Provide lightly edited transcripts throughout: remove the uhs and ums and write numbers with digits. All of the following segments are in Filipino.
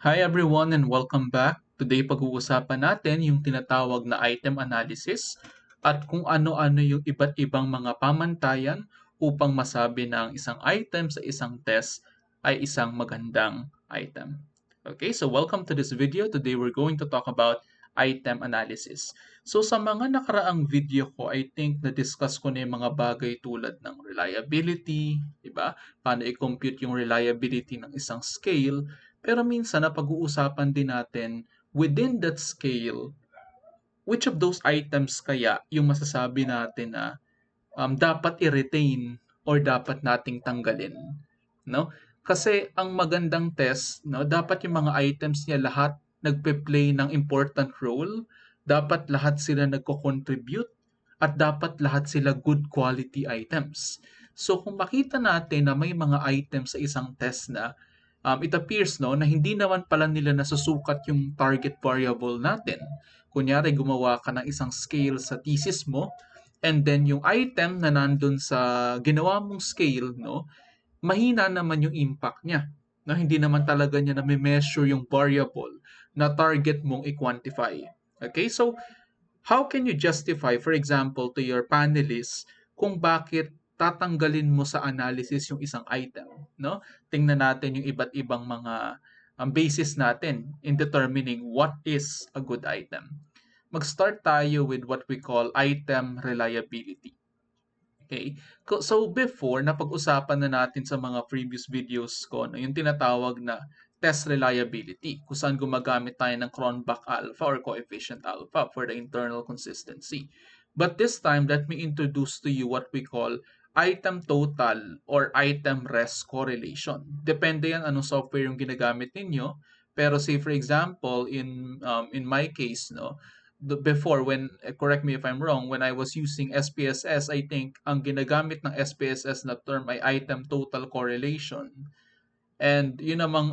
Hi everyone and welcome back. Today pag-uusapan natin yung tinatawag na item analysis at kung ano-ano yung iba't ibang mga pamantayan upang masabi na ang isang item sa isang test ay isang magandang item. Okay, so welcome to this video. Today we're going to talk about item analysis. So sa mga nakaraang video ko, I think na-discuss ko na yung mga bagay tulad ng reliability, di ba? Paano i-compute yung reliability ng isang scale, pero minsan napag-uusapan din natin within that scale, which of those items kaya yung masasabi natin na dapat i-retain or dapat nating tanggalin, no? Kasi ang magandang test, no, dapat yung mga items niya lahat nagpe-play ng important role, dapat lahat sila nagko-contribute, at dapat lahat sila good quality items. So kung makita natin na may mga items sa isang test na it appears no na hindi naman pala nila nasusukat yung target variable natin. Kunyari gumawa ka ng isang scale sa thesis mo, and then yung item na nandun sa ginawa mong scale, no, mahina naman yung impact niya. No, hindi naman talaga niya na-measure yung variable na target mong i-quantify. Okay, so how can you justify, for example, to your panelists kung bakit tatanggalin mo sa analysis yung isang item, no? Tingnan natin yung iba't ibang mga basis natin in determining what is a good item. Mag-start tayo with what we call item reliability. Okay? So before, napag-usapan na natin sa mga previous videos ko, no, yung tinatawag na test reliability, kung saan gumagamit tayo ng Cronbach alpha or coefficient alpha for the internal consistency. But this time, let me introduce to you what we call item total or item rest correlation. Depende yan anong software yung ginagamit ninyo. Pero say for example, in my case, no, before when correct me if I'm wrong, when I was using SPSS, I think ang ginagamit ng SPSS na term ay item total correlation. And yun namang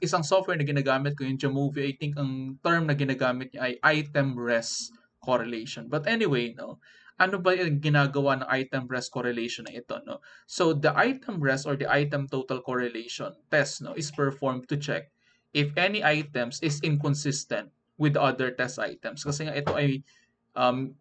isang software na ginagamit ko, yung Jamovie, I think ang term na ginagamit niya ay item rest correlation. But anyway, no, ano ba yung ginagawa ng item rest correlation na ito, no? So the item rest or the item total correlation test, no, is performed to check if any items is inconsistent with other test items. Kasi nga ito ay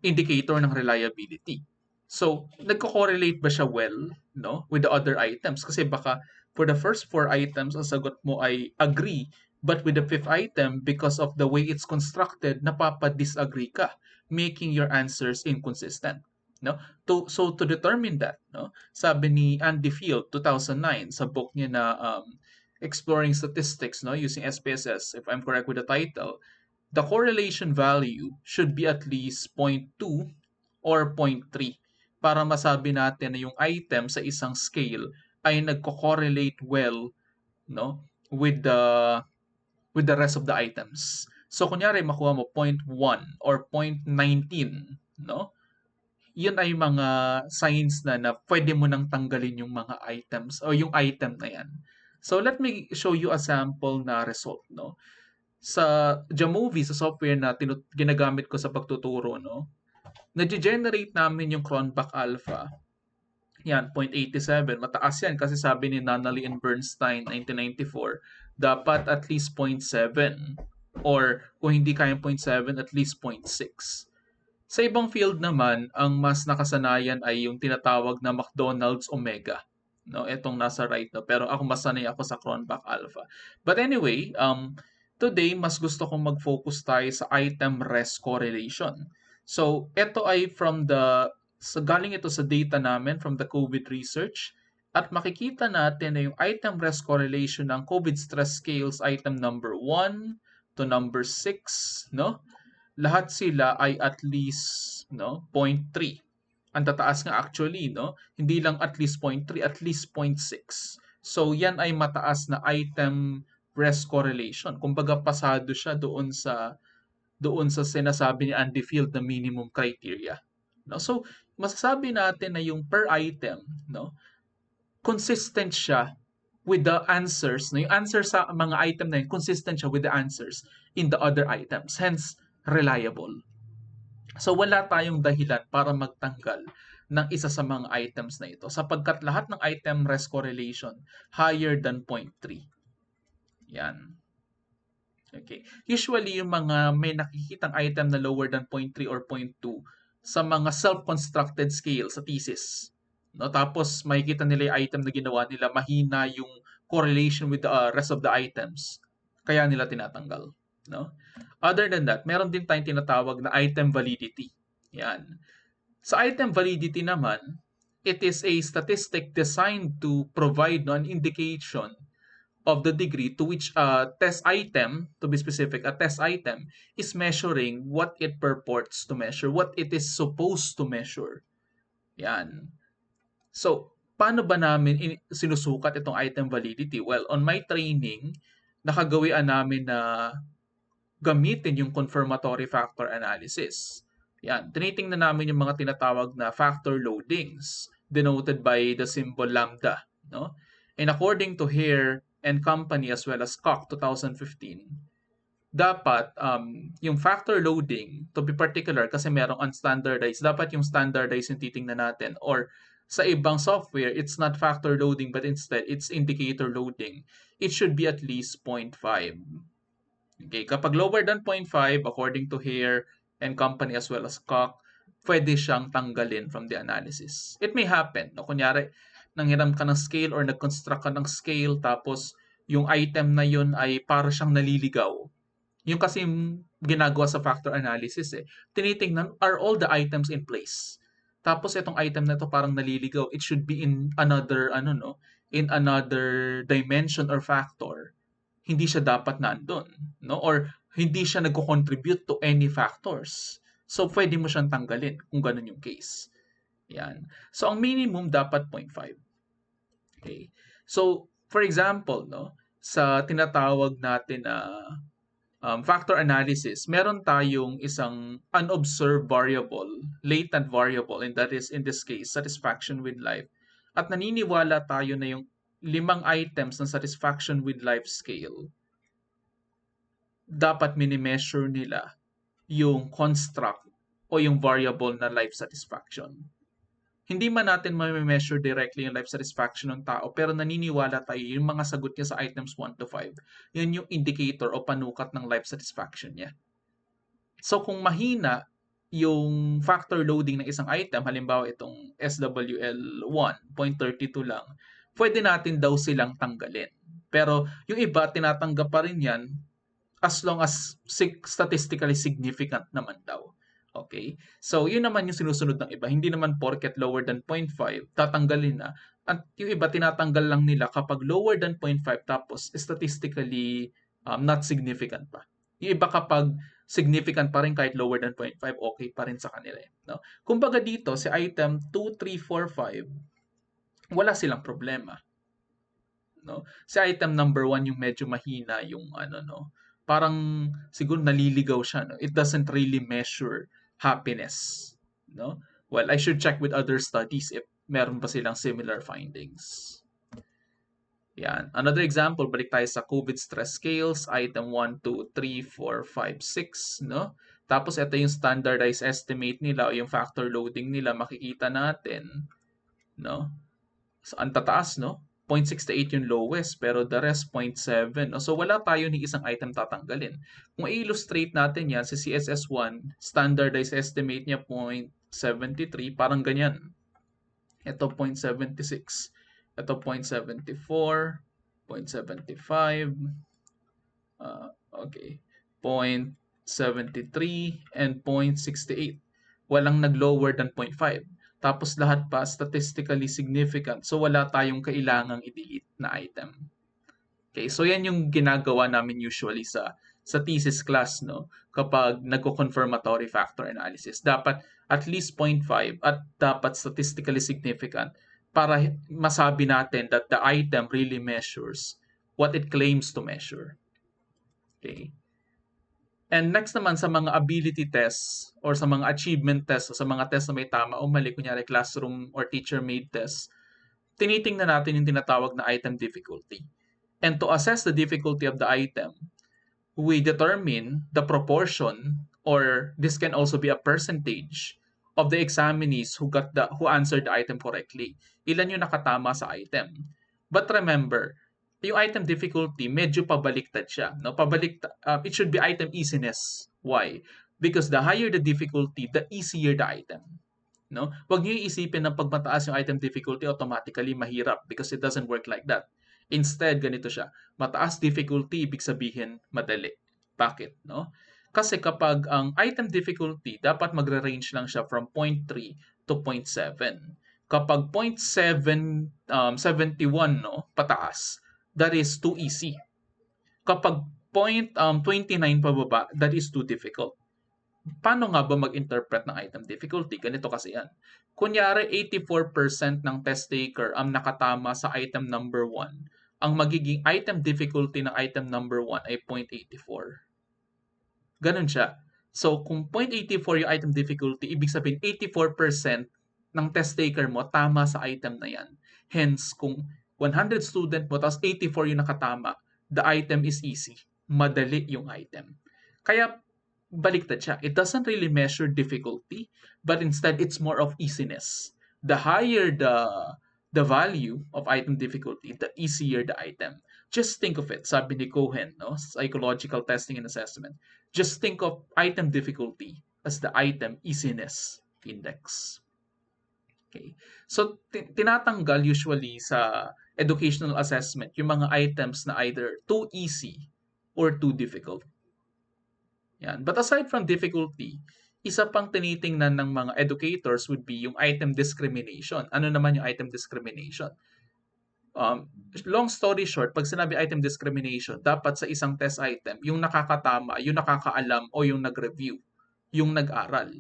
indicator ng reliability. So, nagko-correlate ba siya well, no, with the other items? Kasi baka for the first four items, ang sagot mo ay agree, but with the fifth item, because of the way it's constructed, napapa-disagree ka, making your answers inconsistent. No? So, to determine that, no, sabi ni Andy Field, 2009, sa book niya na Exploring Statistics, no, using SPSS, if I'm correct with the title, the correlation value should be at least zero point 0.2 or zero point 0.3 para masabi natin na yung item sa isang scale ay nagko-correlate well, no, with the rest of the items. So kunyari makuha mo zero point 0.1 or zero point 0.19, no? Yun ay mga signs na pwede mo nang tanggalin yung mga items o yung item na yan. So let me show you a sample na result, no? Sa Jamovie, sa software na ginagamit ko sa pagtuturo, no, nag-generate namin yung Cronbach alpha. Yan, 0.87. Mataas yan kasi sabi ni Nunnally and Bernstein, 1994, dapat at least 0.7. Or kung hindi kaya 0.7, at least 0.6. Sa ibang field naman, ang mas nakasanayan ay yung tinatawag na McDonald's Omega. No, etong nasa right no, pero ako mas sanay ako sa Cronbach alpha. But anyway, today mas gusto kong mag-focus tayo sa item rest correlation. So, ito ay galing ito sa data namin from the COVID research, at makikita natin na yung item rest correlation ng COVID stress scales item number 1 to number 6, no? Lahat sila ay at least, no, zero point 0.3. Ang tataas nga actually, no? Hindi lang at least 0.3, at least 0.6. So yan ay mataas na item rest correlation. Kumbaga pasado siya doon sa sinasabi ni Andy Field na minimum criteria. No? So masasabi natin na yung per item, no, consistent siya with the answers, no? Yung answer sa mga item na yun, consistent siya with the answers in the other items. Hence, reliable. So wala tayong dahilan para magtanggal ng isa sa mga items na ito sapagkat lahat ng item rest correlation higher than 0.3. Yan. Okay. Usually, yung mga may nakikitang item na lower than 0.3 or 0.2 sa mga self-constructed scale sa thesis. No? Tapos, makikita nila yung item na ginawa nila, mahina yung correlation with the rest of the items. Kaya nila tinatanggal. No? Other than that, meron din tayong tinatawag na item validity. Yan. Sa item validity naman, it is a statistic designed to provide no, an indication of the degree to which a test item, to be specific, a test item is measuring what it purports to measure, what it is supposed to measure. Yan. So, paano ba namin sinusukat itong item validity? Well, on my training, nakagawian namin na gamitin yung confirmatory factor analysis. Yan. Tinitingnan namin yung mga tinatawag na factor loadings denoted by the symbol lambda. No? And according to Hare and Company as well as Koch 2015, dapat yung factor loading, to be particular kasi merong unstandardized, dapat yung standardized yung titingnan natin. Or sa ibang software, it's not factor loading but instead it's indicator loading. It should be at least 0.5. Okay, kapag lower than 0.5, according to Hare and Company as well as Koch, pwede siyang tanggalin from the analysis. It may happen. No? Kunyari, nanghiram ka ng scale or nag-construct ka ng scale tapos yung item na yun ay para siyang naliligaw. Yung kasi ginagawa sa factor analysis tinitingnan, are all the items in place? Tapos itong item na to parang naliligaw. It should be in another, in another dimension or factor. Hindi siya dapat nandun, no? Or hindi siya nagko-contribute to any factors. So, pwede mo siyang tanggalin kung ganun yung case. Yan. So, ang minimum dapat 0.5. Okay. So, for example, no, sa tinatawag natin na factor analysis, meron tayong isang unobserved variable, latent variable, and that is, in this case, satisfaction with life. At naniniwala tayo na yung 5 items ng satisfaction with life scale, dapat minimeasure nila yung construct o yung variable na life satisfaction. Hindi man natin ma-measure directly yung life satisfaction ng tao, pero naniniwala tayo yung mga sagot niya sa items 1 to 5, yun yung indicator o panukat ng life satisfaction niya. So kung mahina yung factor loading ng isang item, halimbawa itong SWL1, 0.32 lang, pwede natin daw silang tanggalin. Pero yung iba, tinatanggap pa rin yan as long as statistically significant naman daw. Okay? So, yun naman yung sinusunod ng iba. Hindi naman porket lower than 0.5, tatanggalin na. At yung iba, tinatanggal lang nila kapag lower than 0.5 tapos statistically not significant pa. Yung iba kapag significant pa rin kahit lower than 0.5, okay pa rin sa kanila. No? Kumbaga dito, si item 2, 3, 4, 5, wala silang problema. No? Si item number 1 yung medyo mahina yung parang siguro naliligaw siya. No? It doesn't really measure happiness. No? Well, I should check with other studies if meron pa silang similar findings. Yan. Another example, balik tayo sa COVID stress scales, item 1, 2, 3, 4, 5, 6, no? Tapos ito yung standardized estimate nila o yung factor loading nila, makikita natin, no? So, ang tataas, no? 0.68 yung lowest, pero the rest 0.7. No? So, wala tayo ni isang item tatanggalin. Kung i-illustrate natin yan, si CSS1, standardized estimate niya 0.73, parang ganyan. Ito 0.76. Ito 0.74, 0.75, okay, 0.73, and 0.68. Walang nag-lower than 0.5. Tapos lahat pa statistically significant. So wala tayong kailangang i-delete na item. Okay, so yan yung ginagawa namin usually sa thesis class, no? Kapag nagko-confirmatory factor analysis. Dapat at least 0.5 at dapat statistically significant para masabi natin that the item really measures what it claims to measure. Okay. And next naman sa mga ability tests or sa mga achievement tests o sa mga tests na may tama o mali, kunyari classroom or teacher-made tests, tinitingnan natin yung tinatawag na item difficulty. And to assess the difficulty of the item, we determine the proportion, or this can also be a percentage, of the examinees who answered the item correctly. Ilan yung nakatama sa item. But remember, yung item difficulty, medyo pabaliktad siya. No? It should be item easiness. Why? Because the higher the difficulty, the easier the item. No? Huwag niyo iisipin na pag mataas yung item difficulty, automatically mahirap because it doesn't work like that. Instead, ganito siya. Mataas difficulty, ibig sabihin madali. Bakit? No? Kasi kapag ang item difficulty, dapat magre-range lang siya from 0.3 to 0.7. Kapag 0.771 no, pataas, that is too easy. Kapag 0.29 pababa, that is too difficult. Paano nga ba mag-interpret ng item difficulty? Ganito kasi yan. Kunyari, 84% ng test taker ang nakatama sa item number 1. Ang magiging item difficulty ng item number 1 ay 0.84. Ganun siya. So, kung 0.84 yung item difficulty, ibig sabihin 84% ng test taker mo tama sa item na yan. Hence, kung 100 student mo, tapos 84 yung nakatama, the item is easy. Madali yung item. Kaya, baliktad siya. It doesn't really measure difficulty, but instead, it's more of easiness. The higher the value of item difficulty, the easier the item. Just think of it, sabi ni Cohen, no? Psychological testing and assessment. Just think of item difficulty as the item easiness index. Okay. So, tinatanggal usually sa educational assessment yung mga items na either too easy or too difficult. Yan. But aside from difficulty, isa pang tinitingnan ng mga educators would be yung item discrimination. Ano naman yung item discrimination? Long story short, pag sinabi item discrimination, dapat sa isang test item, yung nakakatama, yung nakakaalam o yung nag-review, yung nag-aral.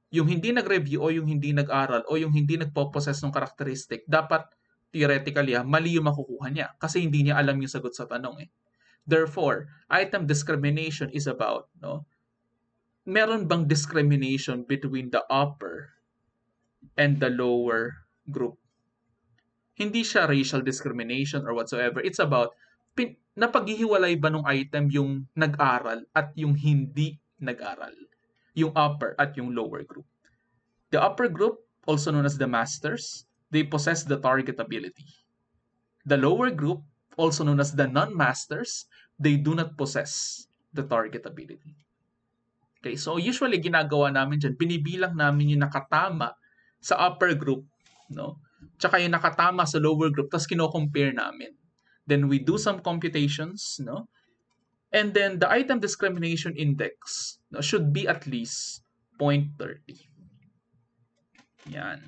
Yung hindi nag-review o yung hindi nag-aral o yung hindi nagpo-possess ng characteristic, dapat theoretically mali yung makukuha niya kasi hindi niya alam yung sagot sa tanong eh. Therefore, item discrimination is about, no, meron bang discrimination between the upper and the lower group? Hindi siya racial discrimination or whatsoever. It's about, napaghihiwalay ba nung item yung nag-aral at yung hindi nag-aral? Yung upper at yung lower group. The upper group, also known as the masters, they possess the target ability. The lower group, also known as the non-masters, they do not possess the target ability. Okay, so usually ginagawa namin dyan, binibilang namin yung nakatama sa upper group, no? Tsaka yung nakatama sa lower group, tapos kino-compare namin. Then we do some computations, no? And then the item discrimination index, no, should be at least 0.30. Yan.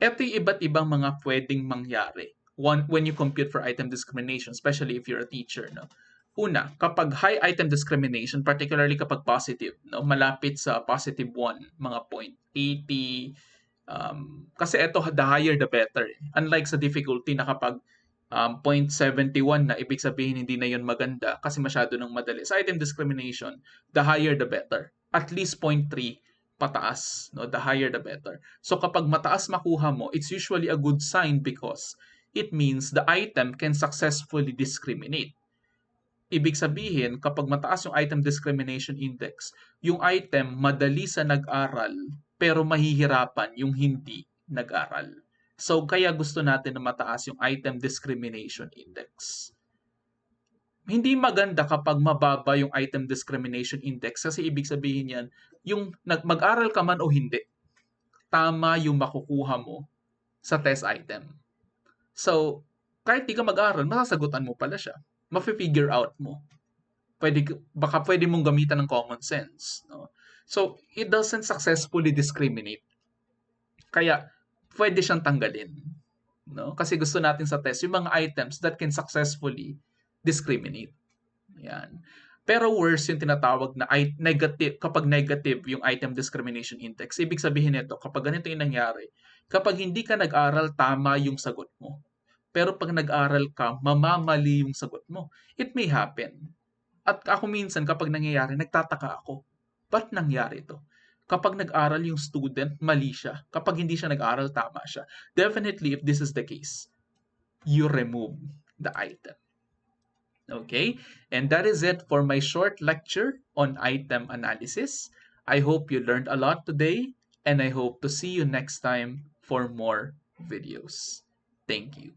Ito yung iba't ibang mga pwedeng mangyari when you compute for item discrimination, especially if you're a teacher, no? Una, kapag high item discrimination, particularly kapag positive, no, malapit sa positive 1, mga 0.80, kasi ito, the higher the better. Unlike sa difficulty na kapag 0.71 na, ibig sabihin hindi na yun maganda kasi masyado nang madali. Sa item discrimination, the higher the better. At least 0.3 pataas, no? The higher the better. So kapag mataas makuha mo, it's usually a good sign because it means the item can successfully discriminate. Ibig sabihin, kapag mataas yung item discrimination index, yung item madali sa nag-aral pero mahihirapan yung hindi nag-aral. So kaya gusto natin na mataas yung item discrimination index. Hindi maganda kapag mababa yung item discrimination index kasi ibig sabihin yan, yung mag-aral ka man o hindi, tama yung makukuha mo sa test item. So, kahit di ka mag-aral, masasagutan mo pala siya. Ma-figure out mo. Baka pwede mong gamitan ng common sense. No? So, it doesn't successfully discriminate. Kaya, pwede siyang tanggalin. No? Kasi gusto natin sa test yung mga items that can successfully discriminate. Yan. Pero worse yung tinatawag na negative, kapag negative yung item discrimination index. Ibig sabihin nito, kapag ganito yung nangyari, kapag hindi ka nag-aral, tama yung sagot mo. Pero pag nag-aral ka, mamamali yung sagot mo. It may happen. At ako minsan, kapag nangyayari, nagtataka ako. Ba't nangyari ito? Kapag nag-aral yung student, mali siya. Kapag hindi siya nag-aral, tama siya. Definitely, if this is the case, you remove the item. Okay? And that is it for my short lecture on item analysis. I hope you learned a lot today, and I hope to see you next time for more videos. Thank you.